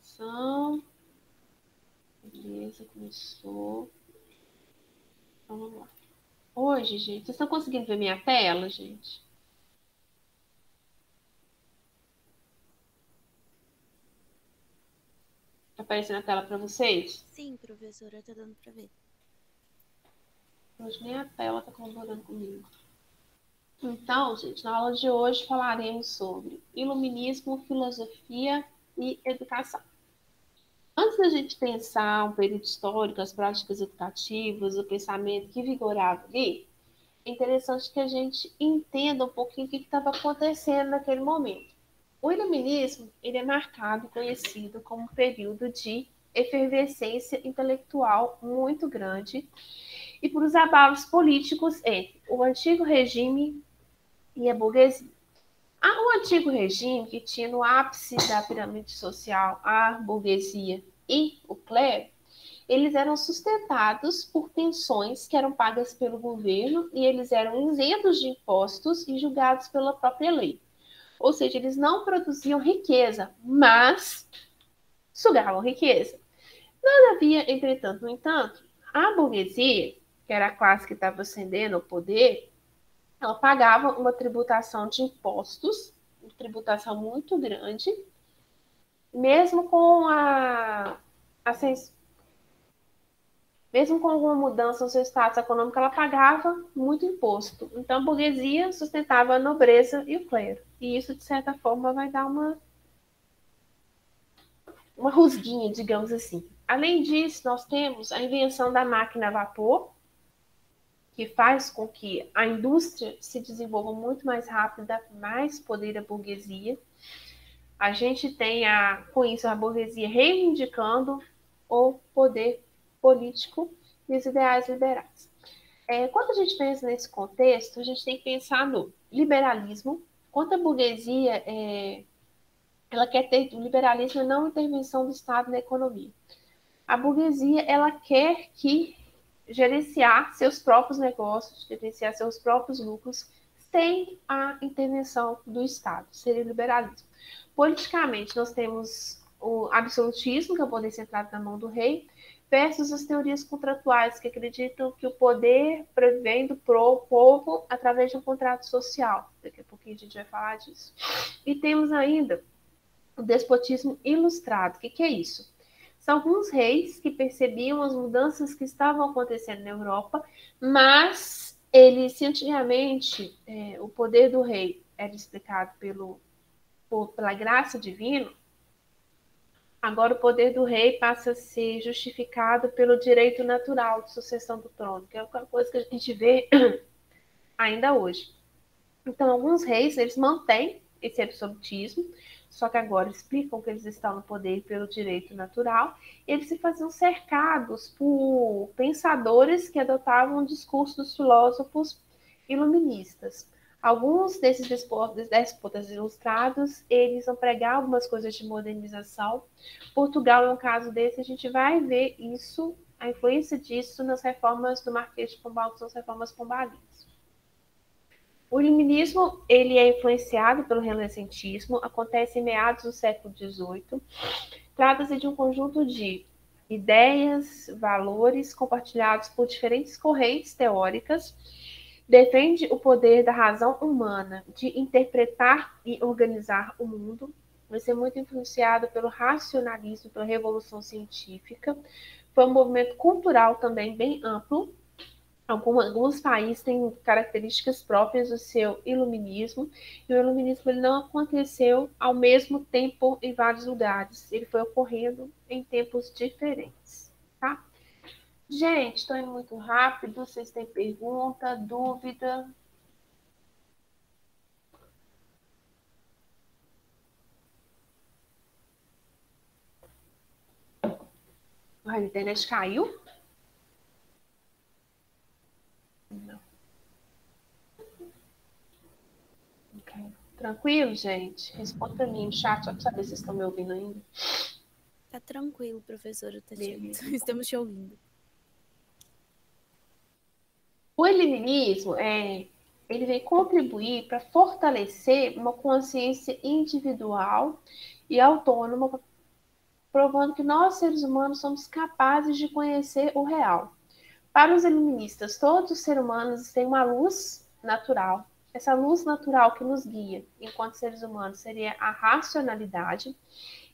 apresentação. Beleza, começou. Então, vamos lá. Hoje, gente, vocês estão conseguindo ver minha tela, gente? Tá aparecendo a tela para vocês? Sim, professora, tá dando para ver. Hoje nem a tela tá concordando comigo. Então, gente, na aula de hoje falaremos sobre iluminismo, filosofia e educação. Antes da gente pensar um período histórico, as práticas educativas, o pensamento que vigorava ali, é interessante que a gente entenda um pouquinho o que estava acontecendo naquele momento. O iluminismo ele é marcado e conhecido como um período de efervescência intelectual muito grande e por os abalos políticos entre o antigo regime e a burguesia. O antigo regime, que tinha no ápice da pirâmide social a burguesia e o clero, eles eram sustentados por pensões que eram pagas pelo governo e eles eram isentos de impostos e julgados pela própria lei. Ou seja, eles não produziam riqueza, mas sugavam riqueza. Não havia, entretanto, no entanto, a burguesia, que era a classe que estava ascendendo ao poder, ela pagava uma tributação de impostos, uma tributação muito grande, mesmo com mesmo com alguma mudança no seu status econômico, ela pagava muito imposto. Então, a burguesia sustentava a nobreza e o clero. E isso, de certa forma, vai dar uma rusguinha, digamos assim. Além disso, nós temos a invenção da máquina a vapor, que faz com que a indústria se desenvolva muito mais rápido, dá mais poder à burguesia. A gente tem, com isso, a burguesia reivindicando o poder político e os ideais liberais. Quando a gente pensa nesse contexto, a gente tem que pensar no liberalismo. Quanto a burguesia, ela quer ter o liberalismo e não intervenção do Estado na economia. A burguesia, ela quer gerenciar seus próprios negócios, gerenciar seus próprios lucros, sem a intervenção do Estado. Seria o liberalismo. Politicamente, nós temos o absolutismo, que é o poder centrado na mão do rei, versus as teorias contratuais, que acreditam que o poder provém do povo através de um contrato social. Daqui a pouquinho a gente vai falar disso. E temos ainda o despotismo ilustrado. O que é isso? São alguns reis que percebiam as mudanças que estavam acontecendo na Europa, mas eles, se antigamente o poder do rei era explicado pela graça divina, agora o poder do rei passa a ser justificado pelo direito natural de sucessão do trono, que é uma coisa que a gente vê ainda hoje. Então, alguns reis, eles mantêm esse absolutismo, só que agora explicam que eles estão no poder pelo direito natural, e eles se faziam cercados por pensadores que adotavam o discurso dos filósofos iluministas. Alguns desses déspotas ilustrados, eles vão pregar algumas coisas de modernização. Portugal é um caso desse, a gente vai ver isso, a influência disso nas reformas do Marquês de Pombal, que são as reformas pombalinas. O iluminismo ele é influenciado pelo renascentismo, acontece em meados do século XVIII. Trata-se de um conjunto de ideias, valores compartilhados por diferentes correntes teóricas. Defende o poder da razão humana de interpretar e organizar o mundo. Vai ser muito influenciado pelo racionalismo, pela revolução científica. Foi um movimento cultural também bem amplo. Alguns países têm características próprias do seu iluminismo, e o iluminismo ele não aconteceu ao mesmo tempo em vários lugares, ele foi ocorrendo em tempos diferentes. Tá? Gente, estou indo muito rápido, vocês têm pergunta, dúvida? A internet caiu? Não. Okay. Tranquilo, gente? Responda para mim no chat, só para saber se vocês estão me ouvindo ainda. Tá tranquilo, professora. Estamos te ouvindo. O iluminismo ele vem contribuir para fortalecer uma consciência individual e autônoma provando que nós, seres humanos, somos capazes de conhecer o real. Para os iluministas, todos os seres humanos têm uma luz natural. Essa luz natural que nos guia, enquanto seres humanos, seria a racionalidade.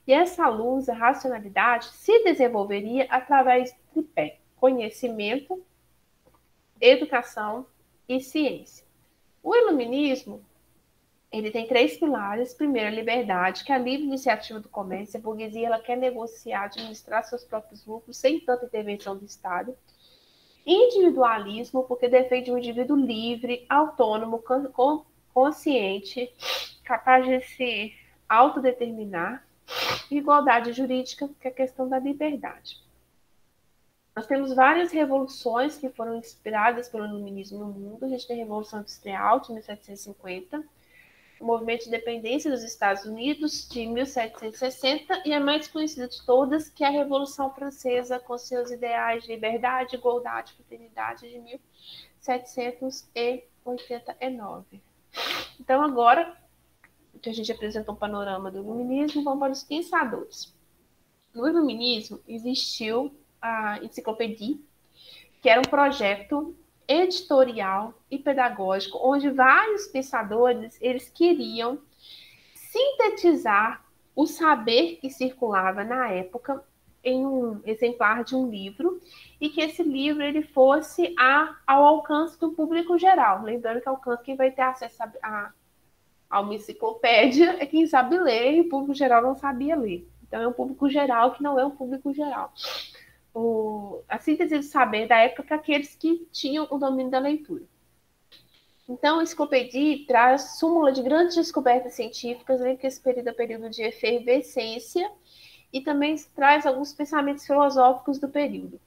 E essa luz, a racionalidade, se desenvolveria através do tripé: conhecimento, educação e ciência. O iluminismo, ele tem 3 pilares. Primeiro, a liberdade, que é a livre iniciativa do comércio. A burguesia, ela quer negociar, administrar seus próprios lucros sem tanta intervenção do Estado. Individualismo, porque defende um indivíduo livre, autônomo, consciente, capaz de se autodeterminar. E igualdade jurídica, que é a questão da liberdade. Nós temos várias revoluções que foram inspiradas pelo iluminismo no mundo. A gente tem a Revolução Industrial, de 1750, o Movimento de Independência dos Estados Unidos, de 1760, e a mais conhecida de todas, que é a Revolução Francesa, com seus ideais de liberdade, igualdade, fraternidade, de 1789. Então, agora que a gente apresentou um panorama do iluminismo, vamos para os pensadores. No iluminismo, existiu a Enciclopédia, que era um projeto editorial e pedagógico, onde vários pensadores eles queriam sintetizar o saber que circulava na época em um exemplar de um livro, e que esse livro ele fosse ao alcance do público geral. Lembrando que quem vai ter acesso a uma enciclopédia é quem sabe ler, e o público geral não sabia ler. Então é um público geral que não é um público geral. A síntese do saber da época para aqueles que tinham o domínio da leitura. Então, a enciclopédia traz súmula de grandes descobertas científicas, que esse período é período de efervescência, e também traz alguns pensamentos filosóficos do período.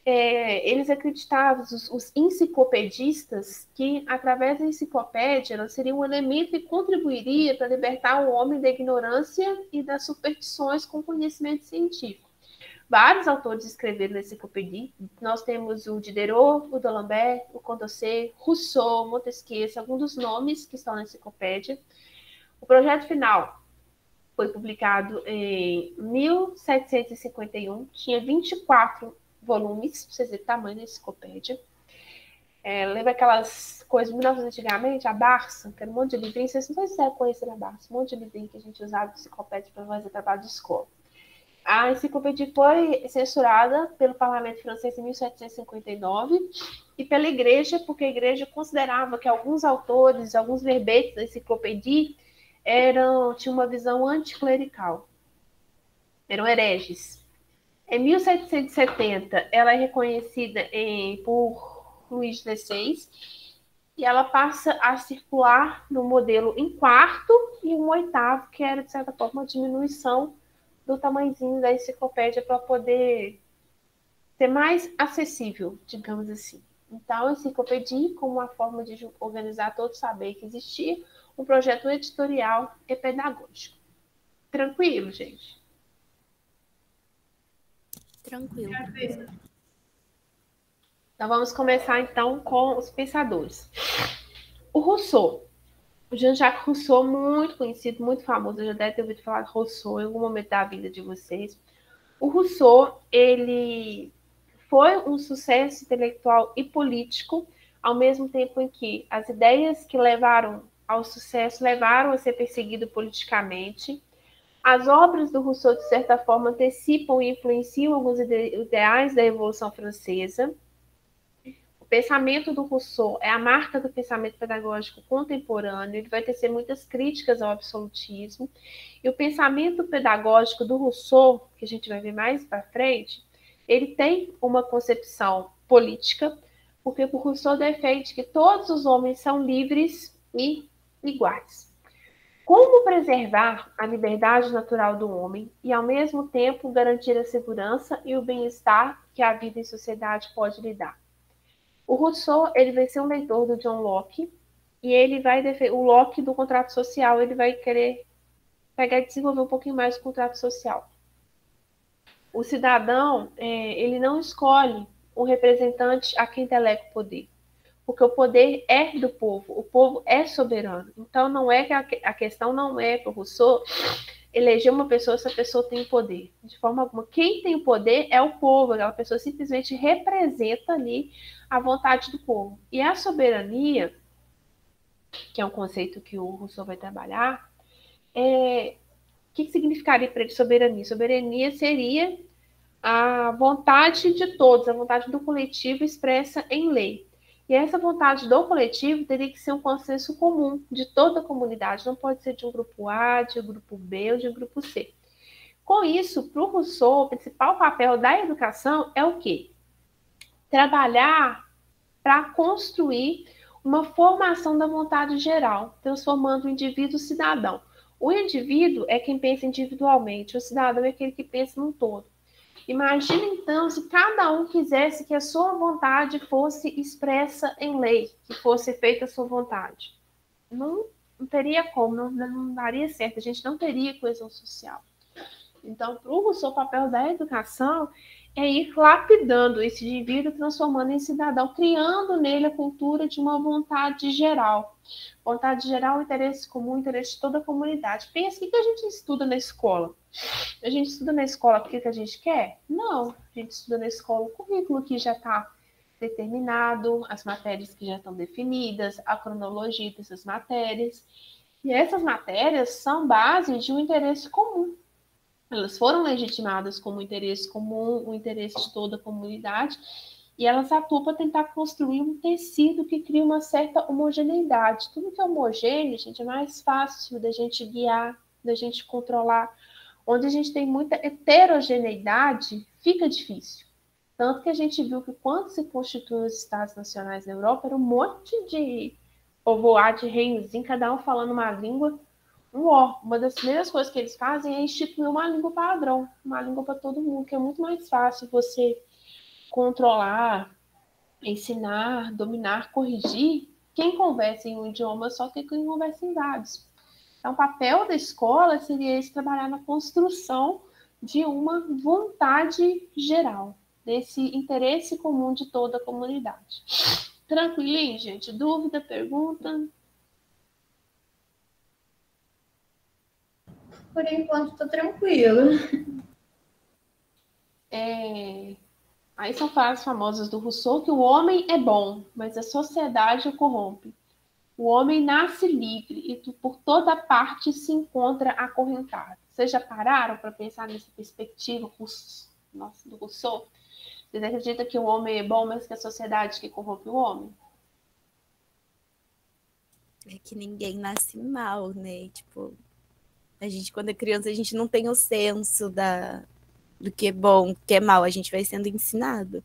Eles acreditavam, os enciclopedistas, que através da enciclopédia ela seria um elemento que contribuiria para libertar o homem da ignorância e das superstições com conhecimento científico. Vários autores escreveram na enciclopédia. Nós temos o Diderot, o D'Alembert, o Condorcet, Rousseau, Montesquieu, alguns dos nomes que estão na enciclopédia. O projeto final foi publicado em 1751, tinha 24 volumes, para vocês verem o tamanho da enciclopédia. Lembra aquelas coisas de 1900 antigamente, a Barça, que era um monte de livrinhos, vocês não sei se conheceram a Barça, um monte de livrinho que a gente usava de enciclopédia para fazer trabalho de escola. A enciclopédia foi censurada pelo parlamento francês em 1759 e pela igreja, porque a igreja considerava que alguns autores, alguns verbetes da enciclopédia tinham uma visão anticlerical, eram hereges. Em 1770, ela é reconhecida por Luís XVI e ela passa a circular no modelo em quarto e um oitavo, que era, de certa forma, uma diminuição do tamanhozinho da enciclopédia para poder ser mais acessível, digamos assim. Então, a enciclopédia, como uma forma de organizar todo o saber que existia, um projeto editorial e pedagógico. Tranquilo, gente? Tranquilo. Então, vamos começar, então, com os pensadores. O Rousseau. O Jean-Jacques Rousseau, muito conhecido, muito famoso, já deve ter ouvido falar de Rousseau em algum momento da vida de vocês. O Rousseau, ele foi um sucesso intelectual e político, ao mesmo tempo em que as ideias que levaram ao sucesso levaram a ser perseguido politicamente. As obras do Rousseau, de certa forma, antecipam e influenciam alguns ideais da Revolução Francesa. O pensamento do Rousseau é a marca do pensamento pedagógico contemporâneo, ele vai tecer muitas críticas ao absolutismo, e o pensamento pedagógico do Rousseau, que a gente vai ver mais para frente, ele tem uma concepção política, porque o Rousseau defende que todos os homens são livres e iguais. Como preservar a liberdade natural do homem e, ao mesmo tempo, garantir a segurança e o bem-estar que a vida em sociedade pode lhe dar? O Rousseau, ele vai ser um leitor do John Locke, e ele vai o Locke do contrato social, ele vai querer pegar e desenvolver um pouquinho mais o contrato social. O cidadão, ele não escolhe um representante a quem delega o poder, porque o poder é do povo, o povo é soberano. Então, não é que a questão não é para o Rousseau eleger uma pessoa, essa pessoa tem o poder. De forma alguma. Quem tem o poder é o povo. Aquela pessoa simplesmente representa ali a vontade do povo. E a soberania, que é um conceito que o Rousseau vai trabalhar, o que significaria para ele soberania? Soberania seria a vontade de todos, a vontade do coletivo expressa em lei. E essa vontade do coletivo teria que ser um consenso comum de toda a comunidade, não pode ser de um grupo A, de um grupo B ou de um grupo C. Com isso, para o Rousseau, o principal papel da educação é o quê? Trabalhar para construir uma formação da vontade geral, transformando o indivíduo cidadão. O indivíduo é quem pensa individualmente, o cidadão é aquele que pensa num todo. Imagina então se cada um quisesse que a sua vontade fosse expressa em lei, que fosse feita a sua vontade. Não teria como, não daria certo, a gente não teria coesão social. Então, para o Rousseau, o papel da educação é ir lapidando esse indivíduo, transformando em cidadão, criando nele a cultura de uma vontade geral. Vontade geral, interesse comum, interesse de toda a comunidade. Pensa, o que a gente estuda na escola? A gente estuda na escola porque que a gente quer? Não. A gente estuda na escola o currículo que já está determinado, as matérias que já estão definidas, a cronologia dessas matérias. E essas matérias são base de um interesse comum. Elas foram legitimadas como interesse comum, o interesse de toda a comunidade, e elas atuam para tentar construir um tecido que cria uma certa homogeneidade. Tudo que é homogêneo, gente, é mais fácil da gente guiar, da gente controlar. Onde a gente tem muita heterogeneidade, fica difícil. Tanto que a gente viu que quando se constituem os Estados Nacionais na Europa, era um monte de povoado, de reinozinho, cada um falando uma língua. Uma das primeiras coisas que eles fazem é instituir uma língua padrão, uma língua para todo mundo, que é muito mais fácil você controlar, ensinar, dominar, corrigir. Quem conversa em um idioma só que quem conversa em vários. Então, o papel da escola seria esse, trabalhar na construção de uma vontade geral, desse interesse comum de toda a comunidade. Tranquilinho, gente? Dúvida, pergunta? Por enquanto, tô tranquilo. Aí são frases famosas do Rousseau que o homem é bom, mas a sociedade o corrompe. O homem nasce livre e por toda parte se encontra acorrentado. Vocês já pararam para pensar nessa perspectiva do Rousseau? Vocês acreditam que o homem é bom, mas que a sociedade que corrompe o homem? É que ninguém nasce mal, né? Tipo, a gente, quando é criança, a gente não tem o senso do que é bom, do que é mal. A gente vai sendo ensinado.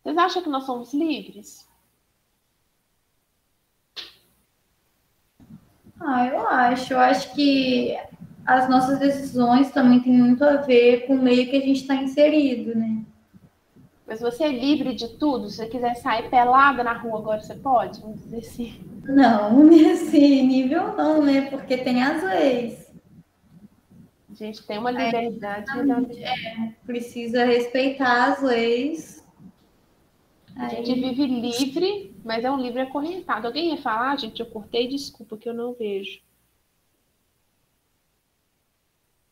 Vocês acham que nós somos livres? Eu acho. Eu acho que as nossas decisões também têm muito a ver com o meio que a gente está inserido, né? Mas você é livre de tudo? Se você quiser sair pelada na rua agora, você pode? Vamos dizer assim. Não, nesse nível não, né? Porque tem as leis. A gente tem uma liberdade. Precisa respeitar as leis. A gente vive livre, mas é um livre acorrentado. Alguém ia falar? Gente, eu cortei, desculpa, que eu não vejo.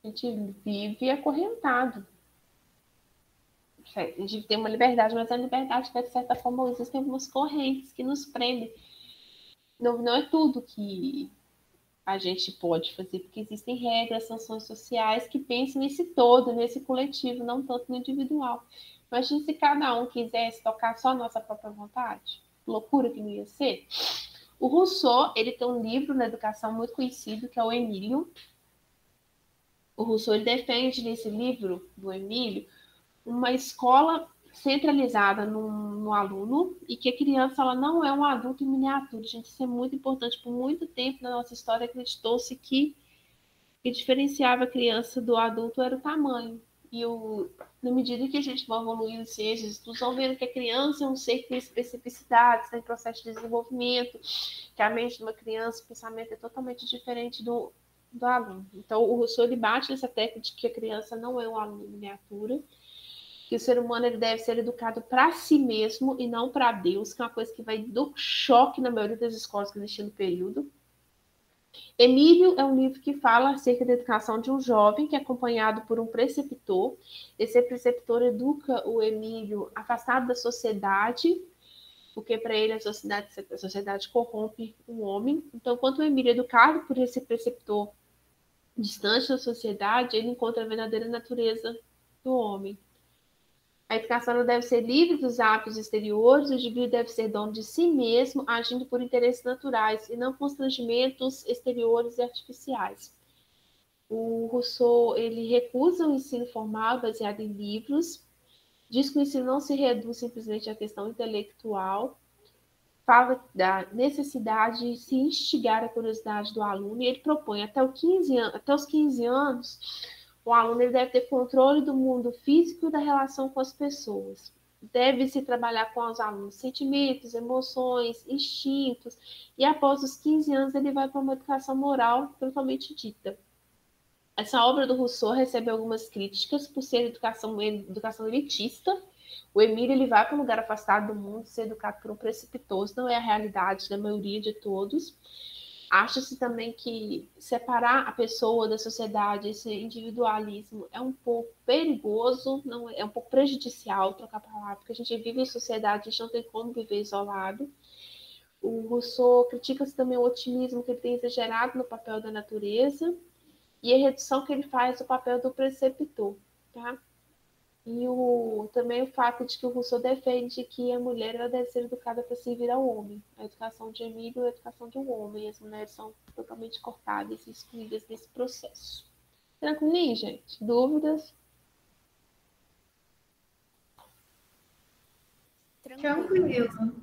A gente vive acorrentado. A gente tem uma liberdade, mas a liberdade, de certa forma, existem algumas correntes que nos prendem. Não é tudo que a gente pode fazer, porque existem regras, sanções sociais que pensam nesse todo, nesse coletivo, não tanto no individual. Imagina se cada um quisesse tocar só a nossa própria vontade. Loucura que não ia ser. O Rousseau, ele tem um livro na educação muito conhecido, que é o Emílio. O Rousseau, ele defende nesse livro do Emílio uma escola centralizada no aluno e que a criança ela não é um adulto em miniatura. Gente, isso é muito importante. Por muito tempo na nossa história acreditou-se que o que diferenciava a criança do adulto era o tamanho. E na medida que a gente vai evoluindo em ciências, estudos vão vendo que a criança é um ser que tem especificidades, tem processo de desenvolvimento, que a mente de uma criança, o pensamento é totalmente diferente do aluno. Então, o Rousseau ele bate nessa tecla de que a criança não é um aluno em miniatura, que o ser humano ele deve ser educado para si mesmo e não para Deus, que é uma coisa que vai do choque na maioria das escolas que existiam no período. Emílio é um livro que fala acerca da educação de um jovem que é acompanhado por um preceptor. Esse preceptor educa o Emílio afastado da sociedade, porque para ele a sociedade corrompe o homem. Então, enquanto o Emílio é educado por esse preceptor distante da sociedade, ele encontra a verdadeira natureza do homem. A educação não deve ser livre dos hábitos exteriores, o indivíduo deve ser dono de si mesmo, agindo por interesses naturais e não constrangimentos exteriores e artificiais. O Rousseau, ele recusa o ensino formal baseado em livros, diz que o ensino não se reduz simplesmente à questão intelectual, fala da necessidade de se instigar a curiosidade do aluno e ele propõe até os 15 anos, o aluno ele deve ter controle do mundo físico e da relação com as pessoas. Deve-se trabalhar com os alunos sentimentos, emoções, instintos, e após os 15 anos ele vai para uma educação moral totalmente dita. Essa obra do Rousseau recebe algumas críticas por ser educação elitista. O Emílio ele vai para um lugar afastado do mundo, ser educado por um preceptor, não é a realidade da maioria de todos. Acha-se também que separar a pessoa da sociedade, esse individualismo, é um pouco perigoso, não é um pouco prejudicial, trocar a palavra, porque a gente vive em sociedade, a gente não tem como viver isolado. O Rousseau critica-se também o otimismo que ele tem exagerado no papel da natureza e a redução que ele faz do papel do preceptor, tá? E também o fato de que o Rousseau defende que a mulher ela deve ser educada para servir ao homem. A educação de Emílio é a educação de um homem, e as mulheres são totalmente cortadas e excluídas desse processo. Tranquilinho, gente? Dúvidas? Tranquilo.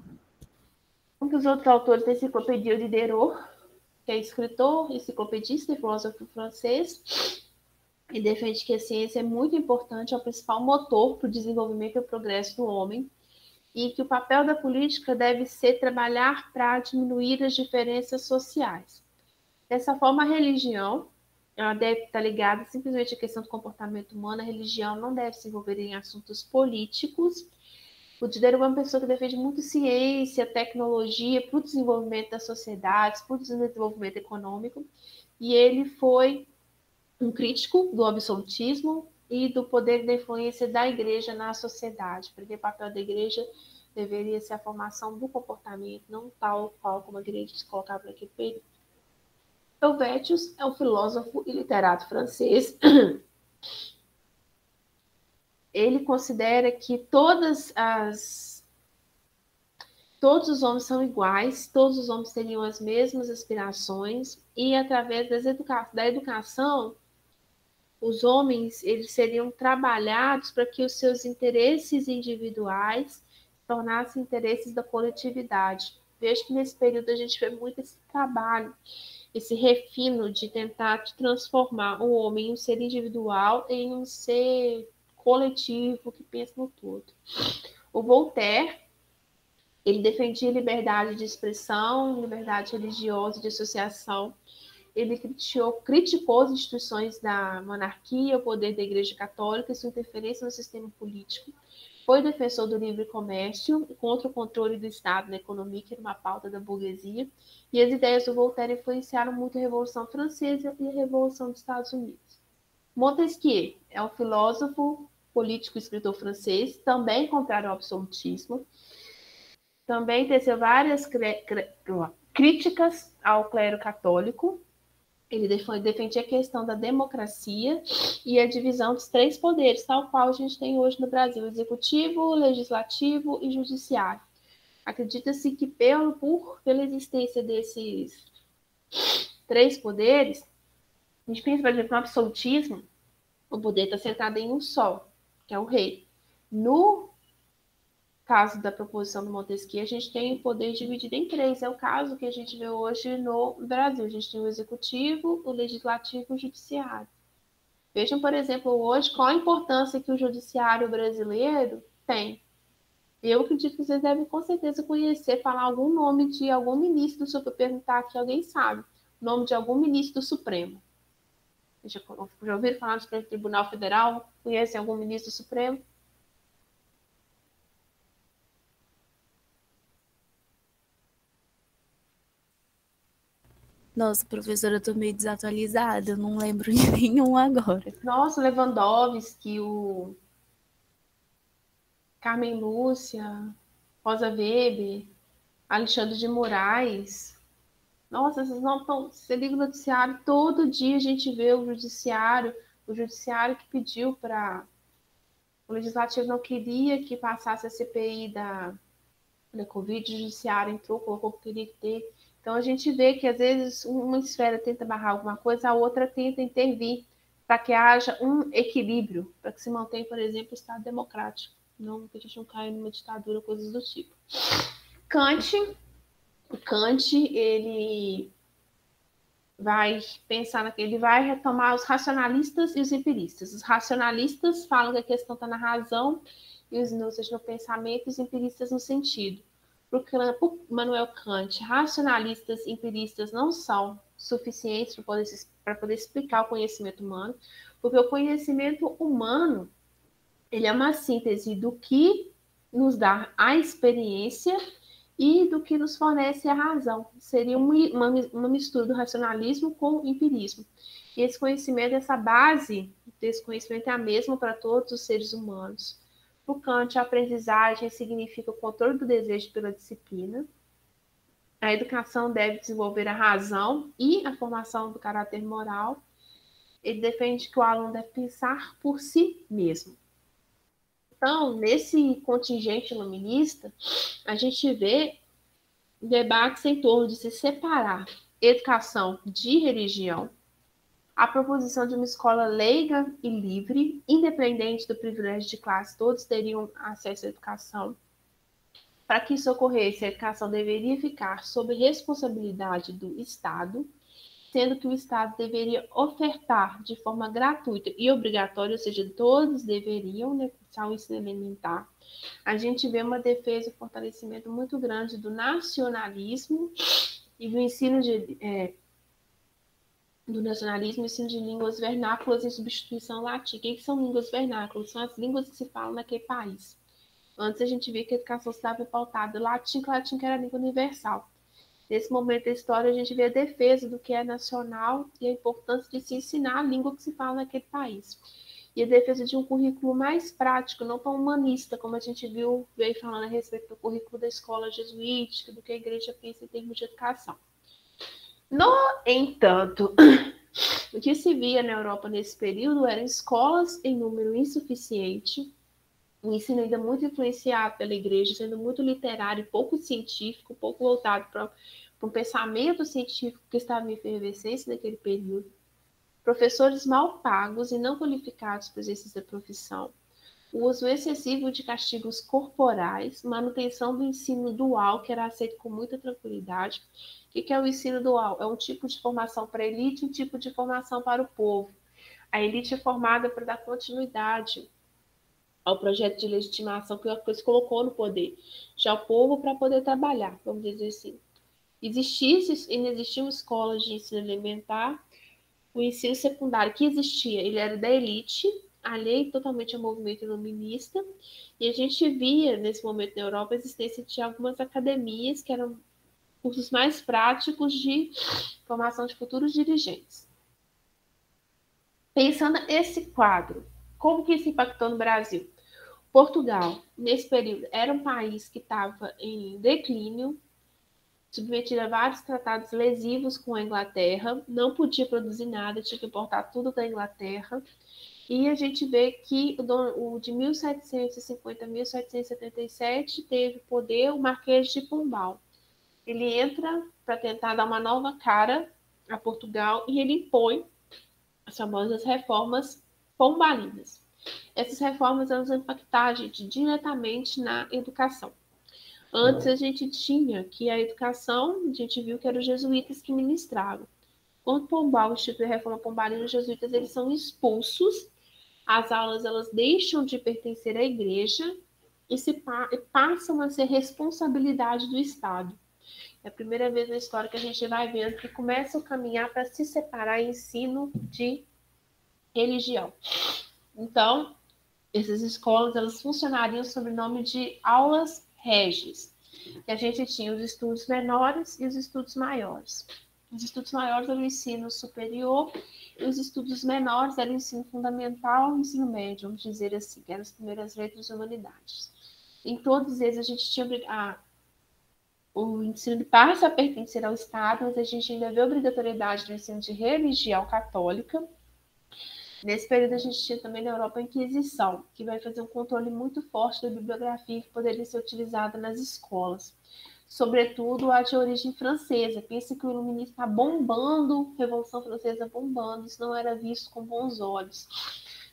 Um dos outros autores da Enciclopédia de Diderot, que é escritor, enciclopedista e filósofo francês, e defende que a ciência é muito importante, é o principal motor para o desenvolvimento e o progresso do homem, e que o papel da política deve ser trabalhar para diminuir as diferenças sociais. Dessa forma, a religião ela deve estar ligada simplesmente à questão do comportamento humano, a religião não deve se envolver em assuntos políticos. O Diderot é uma pessoa que defende muito ciência, tecnologia para o desenvolvimento das sociedades, para o desenvolvimento econômico, e ele foi um crítico do absolutismo e do poder da influência da igreja na sociedade, porque o papel da igreja deveria ser a formação do comportamento, não tal qual como a igreja se colocava naquele período. Helvétius é um filósofo e literato francês. Ele considera que todos os homens são iguais, todos os homens teriam as mesmas aspirações e através da educação os homens eles seriam trabalhados para que os seus interesses individuais se tornassem interesses da coletividade. Vejo que nesse período a gente vê muito esse trabalho, esse refino de tentar transformar o homem em um ser individual em um ser coletivo que pensa no todo. O Voltaire, ele defendia liberdade de expressão, liberdade religiosa de associação. Ele criticou as instituições da monarquia, o poder da Igreja Católica e sua interferência no sistema político. Foi defensor do livre comércio e contra o controle do Estado na economia, que era uma pauta da burguesia. E as ideias do Voltaire influenciaram muito a Revolução Francesa e a Revolução dos Estados Unidos. Montesquieu é um filósofo, político e escritor francês, também contrário ao absolutismo. Também teceu várias críticas ao clero católico. Ele defendia a questão da democracia e a divisão dos três poderes, tal qual a gente tem hoje no Brasil: executivo, legislativo e judiciário. Acredita-se que pela existência desses três poderes, a gente pensa, por exemplo, no absolutismo, o poder está centrado em um só, que é o rei. No caso da proposição do Montesquieu, a gente tem o poder dividido em três. É o caso que a gente vê hoje no Brasil. A gente tem o executivo, o legislativo e o judiciário. Vejam, por exemplo, hoje, qual a importância que o judiciário brasileiro tem. Eu acredito que vocês devem, com certeza, conhecer, falar algum nome de algum ministro, se eu perguntar aqui, alguém sabe. O nome de algum ministro do Supremo. Já ouviram falar do Supremo Tribunal Federal? Conhecem algum ministro do Supremo? Nossa, professora, eu tô meio desatualizada, eu não lembro de nenhum agora. Nossa, Lewandowski, o Carmen Lúcia, Rosa Weber, Alexandre de Moraes. Nossa, vocês não estão. Você liga o noticiário, todo dia a gente vê o judiciário que pediu para. O legislativo não queria que passasse a CPI da Covid, o judiciário entrou, colocou que queria ter. Então a gente vê que às vezes uma esfera tenta barrar alguma coisa, a outra tenta intervir para que haja um equilíbrio, para que se mantenha, por exemplo, o Estado democrático, não que a gente não caia numa ditadura, coisas do tipo. Kant, ele vai pensar naquele, ele vai retomar os racionalistas e os empiristas. Os racionalistas falam que a questão está na razão e os no pensamento, e os empiristas no sentido. Para Manuel Kant, racionalistas e empiristas não são suficientes para poder explicar o conhecimento humano, porque o conhecimento humano ele é uma síntese do que nos dá a experiência e do que nos fornece a razão. Seria uma mistura do racionalismo com o empirismo. E esse conhecimento, essa base desse conhecimento é a mesma para todos os seres humanos. Para o Kant, a aprendizagem significa o controle do desejo pela disciplina. A educação deve desenvolver a razão e a formação do caráter moral. Ele defende que o aluno deve pensar por si mesmo. Então, nesse contingente iluminista, a gente vê debates em torno de se separar educação de religião, a proposição de uma escola leiga e livre, independente do privilégio de classe, todos teriam acesso à educação. Para que isso ocorresse, a educação deveria ficar sob responsabilidade do Estado, sendo que o Estado deveria ofertar de forma gratuita e obrigatória, ou seja, todos deveriam cursar o ensino elementar. A gente vê uma defesa e um fortalecimento muito grande do nacionalismo e do ensino do nacionalismo e ensino de línguas vernáculas em substituição ao latim. O que são línguas vernáculas? São as línguas que se falam naquele país. Antes a gente via que a educação estava pautada no latim, que o latim que era a língua universal. Nesse momento da história, a gente vê a defesa do que é nacional e a importância de se ensinar a língua que se fala naquele país. E a defesa de um currículo mais prático, não tão humanista, como a gente veio falando a respeito do currículo da escola jesuítica, do que a igreja pensa em termos de educação. No entanto, o que se via na Europa nesse período eram escolas em número insuficiente, o ensino ainda muito influenciado pela igreja, sendo muito literário, pouco científico, pouco voltado para um pensamento científico que estava em efervescência naquele período. Professores mal pagos e não qualificados para exercer a profissão. O uso excessivo de castigos corporais, manutenção do ensino dual, que era aceito com muita tranquilidade. O que é o ensino dual? É um tipo de formação para a elite e um tipo de formação para o povo. A elite é formada para dar continuidade ao projeto de legitimação que o se colocou no poder. Já o povo para poder trabalhar, vamos dizer assim. Existiam escolas de ensino elementar, o ensino secundário que existia, ele era da elite, alheio totalmente ao movimento iluminista, e a gente via, nesse momento na Europa, a existência de algumas academias que eram cursos mais práticos de formação de futuros dirigentes. Pensando nesse quadro, como que isso impactou no Brasil? Portugal, nesse período, era um país que estava em declínio, submetido a vários tratados lesivos com a Inglaterra, não podia produzir nada, tinha que importar tudo da Inglaterra. E a gente vê que o de 1750 a 1777 teve poder o Marquês de Pombal. Ele entra para tentar dar uma nova cara a Portugal e ele impõe as famosas reformas pombalinas. Essas reformas elas vão impactar a gente diretamente na educação. Antes a gente tinha que a educação, a gente viu que eram os jesuítas que ministravam. Quando Pombal institui a reforma pombalina, os jesuítas eles são expulsos, as aulas elas deixam de pertencer à igreja e passam a ser responsabilidade do Estado. É a primeira vez na história que a gente vai vendo que começa a caminhar para se separar ensino de religião. Então, essas escolas elas funcionariam sob o nome de aulas régias. E a gente tinha os estudos menores e os estudos maiores. Os estudos maiores eram o ensino superior e os estudos menores eram o ensino fundamental e o ensino médio, vamos dizer assim, que eram as primeiras letras e humanidades. Em todos eles a gente tinha o ensino passa a pertencer ao Estado, mas a gente ainda vê a obrigatoriedade do ensino de religião católica. Nesse período a gente tinha também na Europa a Inquisição, que vai fazer um controle muito forte da bibliografia que poderia ser utilizada nas escolas. Sobretudo a de origem francesa. Pensa que o iluminismo está bombando, a Revolução Francesa bombando, isso não era visto com bons olhos.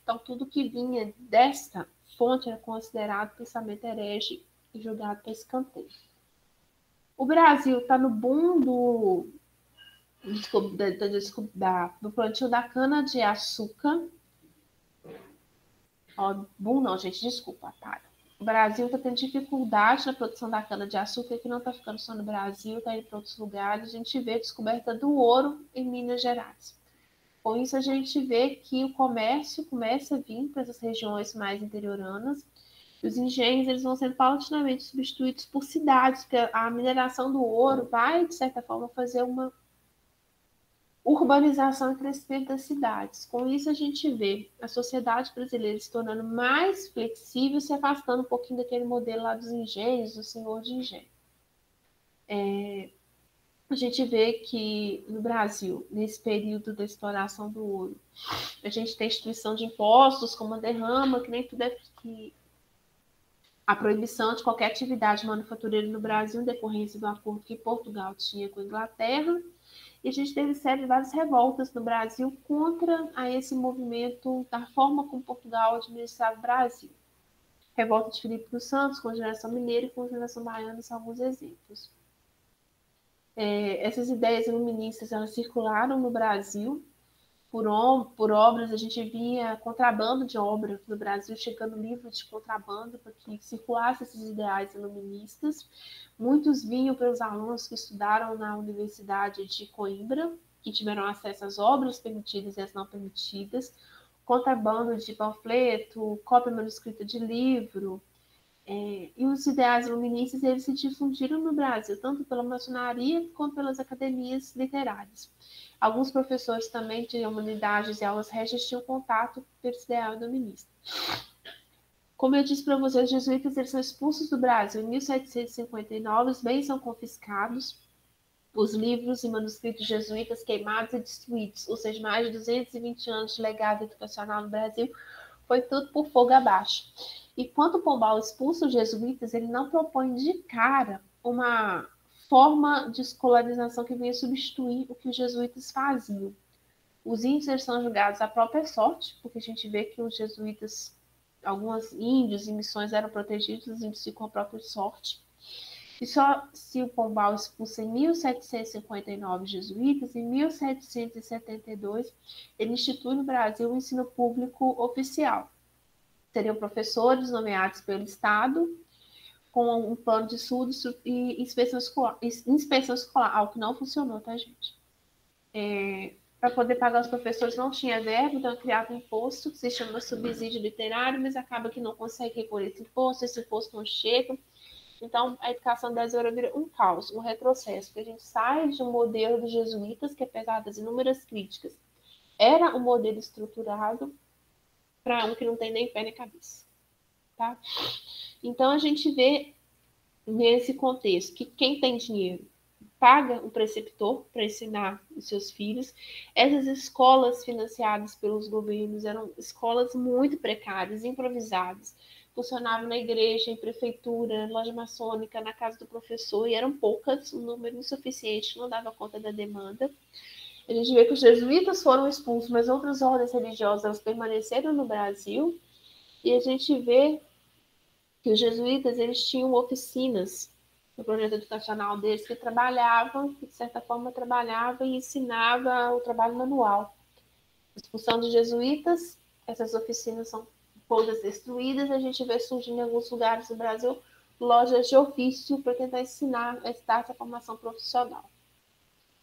Então tudo que vinha desta fonte era considerado pensamento herege e julgado para escanteio. O Brasil está no boom do plantio da cana-de-açúcar. Boom não, gente, desculpa, para. O Brasil está tendo dificuldade na produção da cana-de-açúcar, que não está ficando só no Brasil, está indo para outros lugares. A gente vê a descoberta do ouro em Minas Gerais. Com isso, a gente vê que o comércio começa a vir para essas regiões mais interioranas. Os engenhos eles vão sendo paulatinamente substituídos por cidades, porque a mineração do ouro vai, de certa forma, fazer uma urbanização e crescimento das cidades. Com isso, a gente vê a sociedade brasileira se tornando mais flexível, se afastando um pouquinho daquele modelo lá dos engenhos, do senhor de engenho. A gente vê que no Brasil, nesse período da exploração do ouro, a gente tem instituição de impostos, como a derrama, que nem tudo é que a proibição de qualquer atividade manufatureira no Brasil em decorrência do acordo que Portugal tinha com a Inglaterra. E a gente teve várias revoltas no Brasil contra esse movimento da forma como Portugal administrava o Brasil. Revolta de Filipe dos Santos, Congregação Mineira e Congregação Baiana são alguns exemplos. Essas ideias iluministas elas circularam no Brasil por obras. A gente via contrabando de obra no Brasil, chegando livros de contrabando para que circulasse esses ideais iluministas. Muitos vinham pelos alunos que estudaram na Universidade de Coimbra, que tiveram acesso às obras permitidas e às não permitidas, contrabando de panfleto, cópia manuscrita de livro. E os ideais iluministas eles se difundiram no Brasil, tanto pela maçonaria quanto pelas academias literárias. Alguns professores também de humanidades e aulas régias tinham contato com esse ideal iluminista. Como eu disse para vocês, os jesuítas eles são expulsos do Brasil em 1759, os bens são confiscados, os livros e manuscritos jesuítas queimados e destruídos, ou seja, mais de 220 anos de legado educacional no Brasil, foi tudo por fogo abaixo. E quando Pombal expulsa os jesuítas, ele não propõe de cara uma forma de escolarização que venha substituir o que os jesuítas faziam. Os índios eles são julgados à própria sorte, porque a gente vê que os jesuítas, alguns índios e missões eram protegidos, os índios ficam à própria sorte. E só se o Pombal expulsa em 1759 jesuítas, em 1772 ele institui no Brasil o ensino público oficial. Seriam professores nomeados pelo Estado, com um plano de estudos e inspeção escolar, algo que não funcionou, tá, gente? Para poder pagar os professores não tinha verba, então criava um imposto que se chama subsídio literário, mas acaba que não consegue recolher esse imposto não chega. Então, a educação brasileira vira um caos, um retrocesso, porque a gente sai de um modelo dos jesuítas, que apesar das inúmeras críticas, era um modelo estruturado para um que não tem nem pé nem cabeça. Tá? Então, a gente vê nesse contexto que quem tem dinheiro paga um preceptor para ensinar os seus filhos. Essas escolas financiadas pelos governos eram escolas muito precárias, improvisadas. Funcionavam na igreja, em prefeitura, loja maçônica, na casa do professor, e eram poucas, um número insuficiente, não dava conta da demanda. A gente vê que os jesuítas foram expulsos, mas outras ordens religiosas elas permaneceram no Brasil, e a gente vê que os jesuítas eles tinham oficinas no projeto educacional deles que trabalhavam, que de certa forma trabalhava e ensinava o trabalho manual. A expulsão de jesuítas, essas oficinas são todas destruídas, a gente vê surgindo em alguns lugares do Brasil lojas de ofício para tentar ensinar essa formação profissional.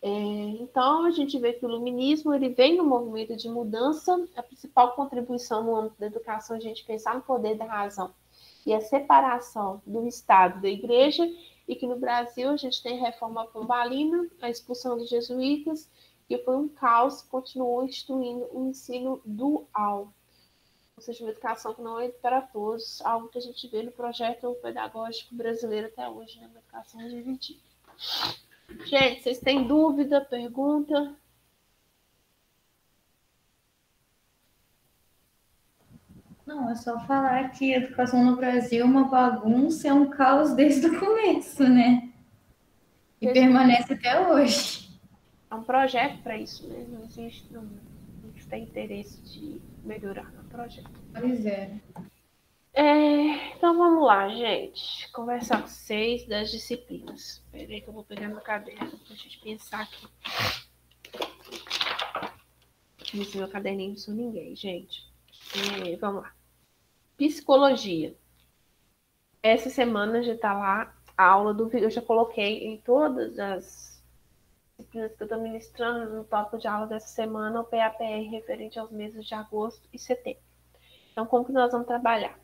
Então, a gente vê que o iluminismo ele vem no movimento de mudança. A principal contribuição no âmbito da educação é a gente pensar no poder da razão e a separação do Estado da Igreja, e que no Brasil a gente tem a reforma pombalina, a expulsão dos jesuítas, que foi um caos, continuou instituindo o ensino dual, ou seja, uma educação que não é para todos, algo que a gente vê no projeto pedagógico brasileiro até hoje, né? Uma educação dividida. Gente, vocês têm dúvida, pergunta? Não, é só falar que a educação no Brasil é uma bagunça, é um caos desde o começo, né? E permanece até hoje. É um projeto para isso, né? Não existe, não tem interesse de melhorar no projeto. Pois é. Então vamos lá, gente. Conversar com vocês das disciplinas. Espera aí que eu vou pegar meu caderno para a gente pensar aqui. Esse meu caderninho não sou ninguém, gente. Vamos lá. Psicologia. Essa semana já está lá a aula do... Eu já coloquei em todas as disciplinas que eu estou ministrando no tópico de aula dessa semana o PAPR referente aos meses de agosto e setembro. Então, como que nós vamos trabalhar?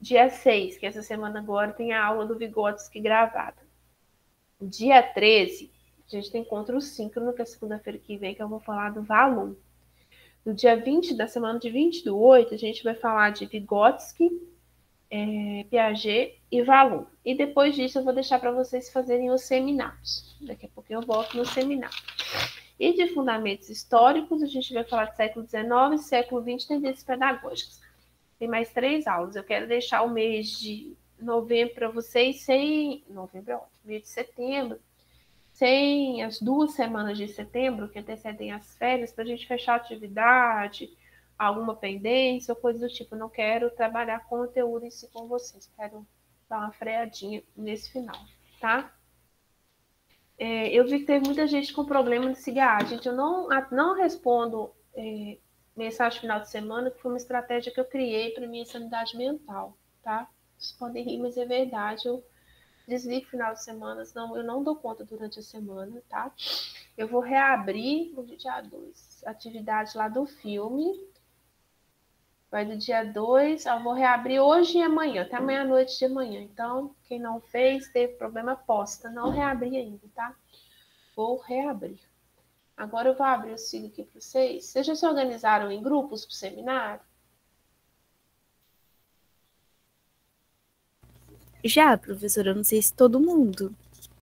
Dia 6, que essa semana agora tem a aula do Vygotsky gravada. Dia 13, a gente tem encontro síncrono, que é segunda-feira que vem, que eu vou falar do Valum. No dia 20 da semana de 20/8, a gente vai falar de Vygotsky, Piaget e Valum. E depois disso eu vou deixar para vocês fazerem os seminários. Daqui a pouco eu volto no seminário. E de fundamentos históricos, a gente vai falar de século XIX, século XX, tendências pedagógicas. Tem mais 3 aulas. Eu quero deixar o mês de novembro para vocês sem... Novembro é ótimo. Mês de setembro. Sem as 2 semanas de setembro, que antecedem as férias, para a gente fechar a atividade, alguma pendência ou coisa do tipo. Eu não quero trabalhar conteúdo em si com vocês. Quero dar uma freadinha nesse final, tá? Eu vi que teve muita gente com problema de cigarro. Gente, eu não respondo... mensagem final de semana, que foi uma estratégia que eu criei para minha sanidade mental, tá? Vocês podem rir, mas é verdade. Eu desligo final de semana, senão eu não dou conta durante a semana, tá? Eu vou reabrir no dia 2, atividade lá do filme. Vai do dia 2, eu vou reabrir hoje e amanhã, até amanhã à noite de manhã. Então, quem não fez, teve problema, posta. Não reabri ainda, tá? Vou reabrir. Agora eu vou abrir o sigo aqui para vocês. Vocês já se organizaram em grupos para o seminário? Já, professora, eu não sei se todo mundo.